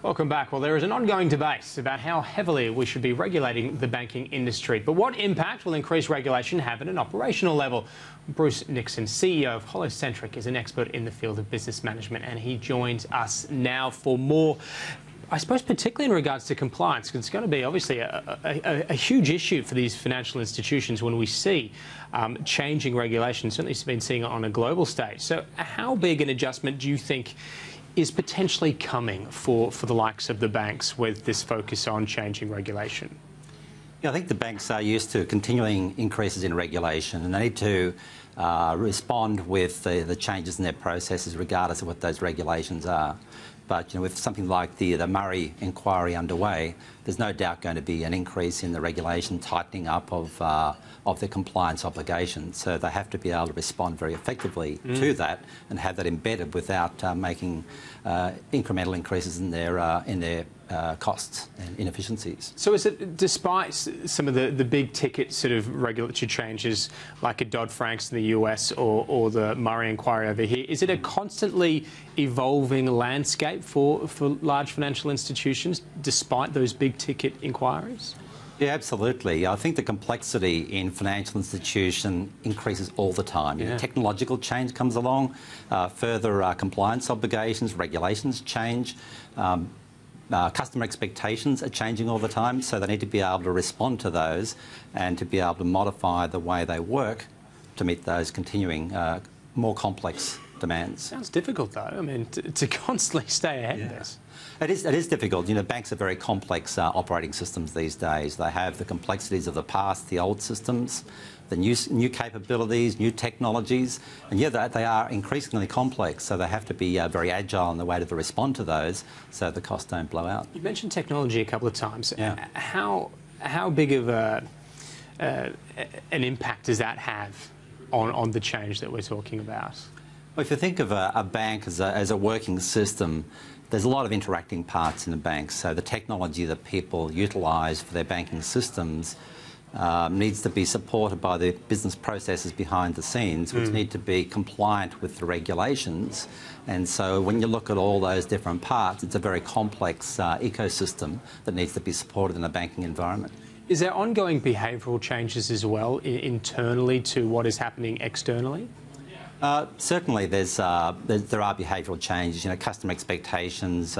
Welcome back. Well, there is an ongoing debate about how heavily we should be regulating the banking industry. But what impact will increased regulation have at an operational level? Bruce Nixon, CEO of Holocentric, is an expert in the field of business management, and he joins us now for more, I suppose, particularly in regards to compliance, because it's going to be obviously a huge issue for these financial institutions when we see changing regulations. Certainly been seeing it on a global stage. So how big an adjustment do you think is potentially coming for the likes of the banks with this focus on changing regulation? Yeah, I think the banks are used to continuing increases in regulation, and they need to respond with the changes in their processes regardless of what those regulations are. But with something like the Murray inquiry underway, there's no doubt going to be an increase in the regulation tightening up of their compliance obligations. So they have to be able to respond very effectively to that and have that embedded without making incremental increases in their costs and inefficiencies. So is it, despite some of the big ticket sort of regulatory changes like a Dodd-Frank's in the US or the Murray inquiry over here, is it a constantly evolving landscape for large financial institutions despite those big ticket inquiries? Yeah, absolutely. I think the complexity in financial institution increases all the time. Yeah. Technological change comes along, further compliance obligations, regulations change. Customer expectations are changing all the time, so they need to be able to respond to those and to be able to modify the way they work to meet those continuing more complex demands. Sounds difficult, though. I mean, to constantly stay ahead of this. It is difficult. Banks are very complex operating systems these days. They have the complexities of the past, the old systems, the new capabilities, new technologies, and yeah, they are increasingly complex, so they have to be very agile in the way to respond to those so the costs don't blow out. You mentioned technology a couple of times. Yeah. How big of an impact does that have on the change that we're talking about? Well, if you think of a bank as a working system, there's a lot of interacting parts in a bank. So the technology that people utilise for their banking systems needs to be supported by the business processes behind the scenes, which need to be compliant with the regulations. And so when you look at all those different parts, it's a very complex ecosystem that needs to be supported in a banking environment. Is there ongoing behavioural changes as well internally to what is happening externally? Certainly, there are behavioural changes. Customer expectations,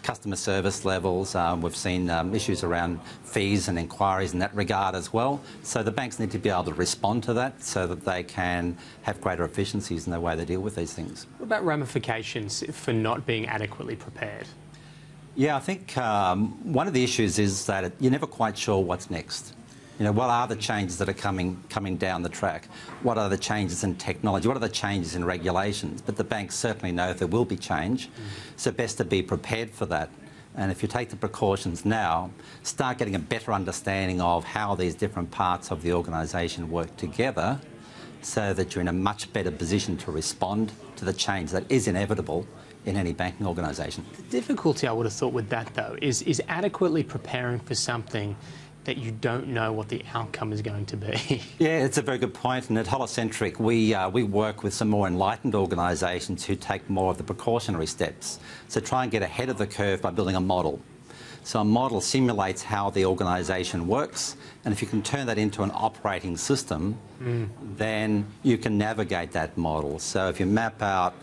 customer service levels. We've seen issues around fees and inquiries in that regard as well. So the banks need to be able to respond to that so that they can have greater efficiencies in the way they deal with these things. What about ramifications for not being adequately prepared? Yeah, I think one of the issues is that you're never quite sure what's next. What are the changes that are coming down the track? What are the changes in technology? What are the changes in regulations? But the banks certainly know there will be change, so best to be prepared for that. And if you take the precautions now, start getting a better understanding of how these different parts of the organisation work together so that you're in a much better position to respond to the change that is inevitable in any banking organisation. The difficulty, I would have thought, with that, though, is adequately preparing for something that you don't know what the outcome is going to be. Yeah, it's a very good point. And at Holocentric, we work with some more enlightened organisations who take more of the precautionary steps. So try and get ahead of the curve by building a model. So a model simulates how the organisation works, and if you can turn that into an operating system, then you can navigate that model. So if you map out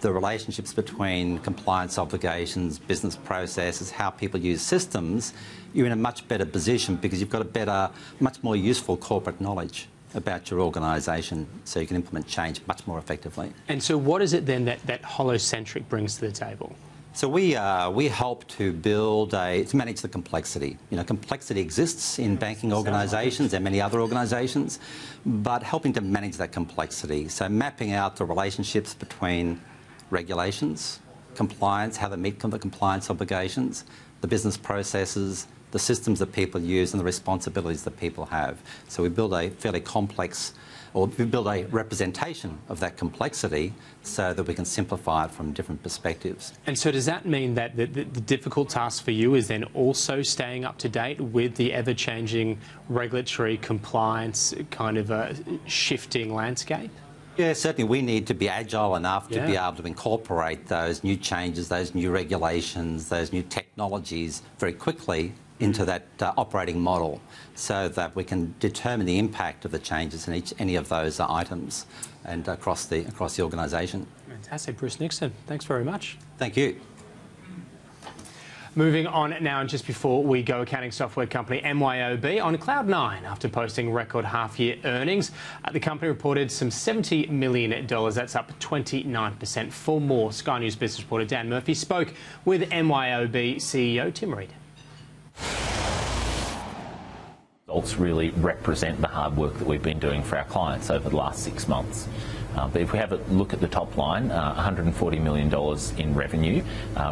the relationships between compliance obligations, business processes, how people use systems, you're in a much better position because you've got a better, much more useful corporate knowledge about your organisation, so you can implement change much more effectively. And so what is it then that Holocentric brings to the table? So we help to to manage the complexity. Complexity exists in banking organisations and many other organisations, but helping to manage that complexity. So mapping out the relationships between regulations, compliance, how they meet the compliance obligations, the business processes, the systems that people use and the responsibilities that people have. So we build a fairly complex, or we build a representation of that complexity so that we can simplify it from different perspectives. And so does that mean that the difficult task for you is then also staying up to date with the ever-changing regulatory compliance kind of shifting landscape? Yeah, certainly we need to be agile enough to be able to incorporate those new changes, those new regulations, those new technologies very quickly into that operating model, so that we can determine the impact of the changes in any of those items and across the organisation. Fantastic. Bruce Nixon, thanks very much. Thank you. Moving on now, and just before we go, accounting software company MYOB on cloud nine after posting record half-year earnings. The company reported some $70 million. That's up 29%. For more, Sky News business reporter Dan Murphy spoke with MYOB CEO Tim Reid. Results really represent the hard work that we've been doing for our clients over the last 6 months. But if we have a look at the top line, $140 million in revenue,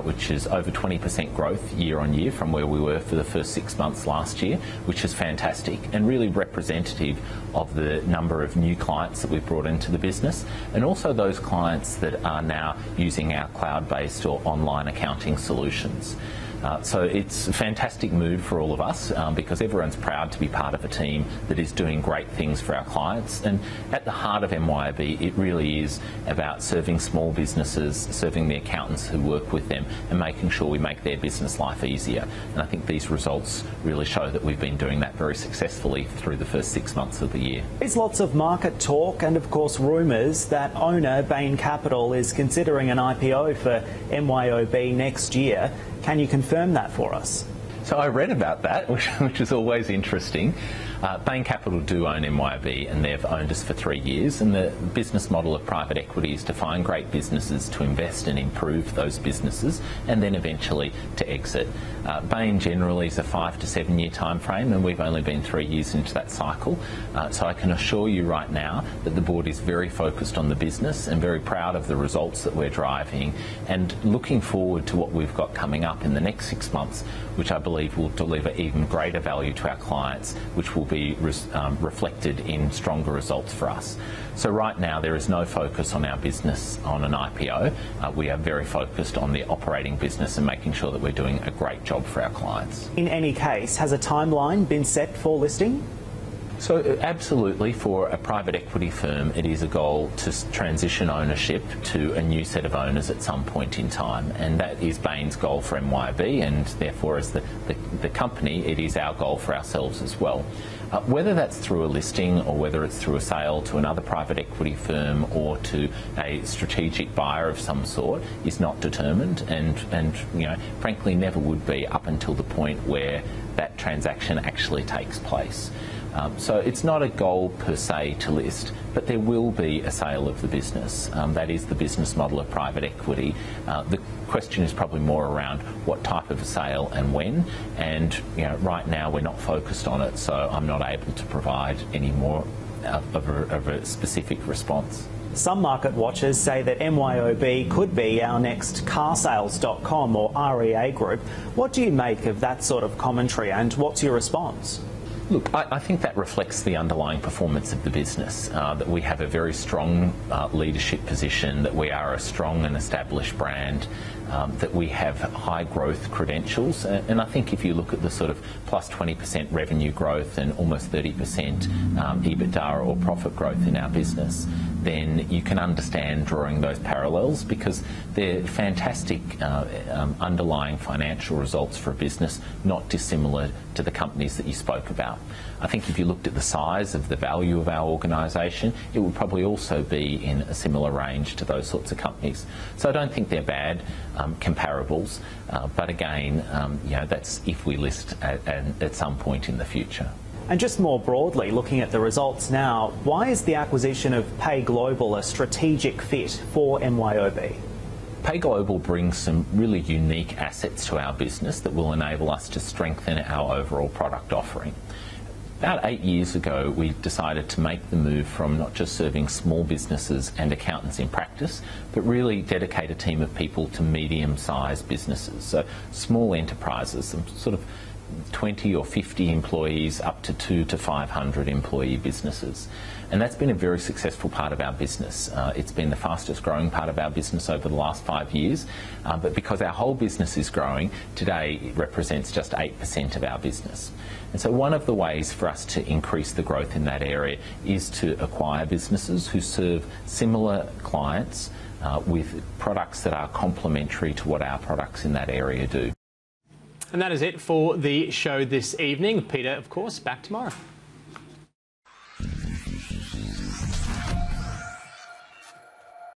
which is over 20% growth year on year from where we were for the first 6 months last year, which is fantastic and really representative of the number of new clients that we've brought into the business, and also those clients that are now using our cloud-based or online accounting solutions. So it's a fantastic move for all of us because everyone's proud to be part of a team that is doing great things for our clients. And at the heart of MYOB, it really is about serving small businesses, serving the accountants who work with them, and making sure we make their business life easier. And I think these results really show that we've been doing that very successfully through the first 6 months of the year. There's lots of market talk and, of course, rumours that owner Bain Capital is considering an IPO for MYOB next year. Can you confirm that for us? So I read about that, which is always interesting. Bain Capital do own MYOB, and they've owned us for 3 years. And the business model of private equity is to find great businesses, to invest and improve those businesses, and then eventually to exit. Bain generally is a 5 to 7 year time frame, and we've only been 3 years into that cycle. So I can assure you right now that the board is very focused on the business and very proud of the results that we're driving, and looking forward to what we've got coming up in the next 6 months, which I believe will deliver even greater value to our clients, which will be reflected in stronger results for us. So right now there is no focus on our business on an IPO. We are very focused on the operating business and making sure that we're doing a great job for our clients. In any case, has a timeline been set for listing? So absolutely, for a private equity firm, it is a goal to transition ownership to a new set of owners at some point in time, and that is Bain's goal for MYOB, and therefore as the company, it is our goal for ourselves as well. Whether that's through a listing or whether it's through a sale to another private equity firm or to a strategic buyer of some sort is not determined, and you know, frankly never would be up until the point where that transaction actually takes place. So it's not a goal per se to list, but there will be a sale of the business. That is the business model of private equity. The question is probably more around what type of a sale and when, and you know, right now we're not focused on it, so I'm not able to provide any more of a specific response. Some market watchers say that MYOB could be our next carsales.com or REA Group. What do you make of that sort of commentary, and what's your response? Look, I think that reflects the underlying performance of the business, that we have a very strong leadership position, that we are a strong and established brand, that we have high growth credentials, and I think if you look at the sort of plus 20% revenue growth and almost 30% EBITDA or profit growth in our business, then you can understand drawing those parallels, because they're fantastic underlying financial results for a business not dissimilar to the companies that you spoke about. I think if you looked at the size of the value of our organisation, it would probably also be in a similar range to those sorts of companies. So I don't think they're bad comparables, but again, you know, that's if we list at some point in the future. And just more broadly, looking at the results now, why is the acquisition of Pay Global a strategic fit for MYOB? Pay Global brings some really unique assets to our business that will enable us to strengthen our overall product offering. About 8 years ago, we decided to make the move from not just serving small businesses and accountants in practice, but really dedicate a team of people to medium-sized businesses, so small enterprises, some sort of 20 or 50 employees up to 200 to 500 employee businesses. And that's been a very successful part of our business. It's been the fastest growing part of our business over the last 5 years, but because our whole business is growing, today it represents just 8% of our business. And so one of the ways for us to increase the growth in that area is to acquire businesses who serve similar clients with products that are complementary to what our products in that area do. And that is it for the show this evening. Peter, of course, back tomorrow.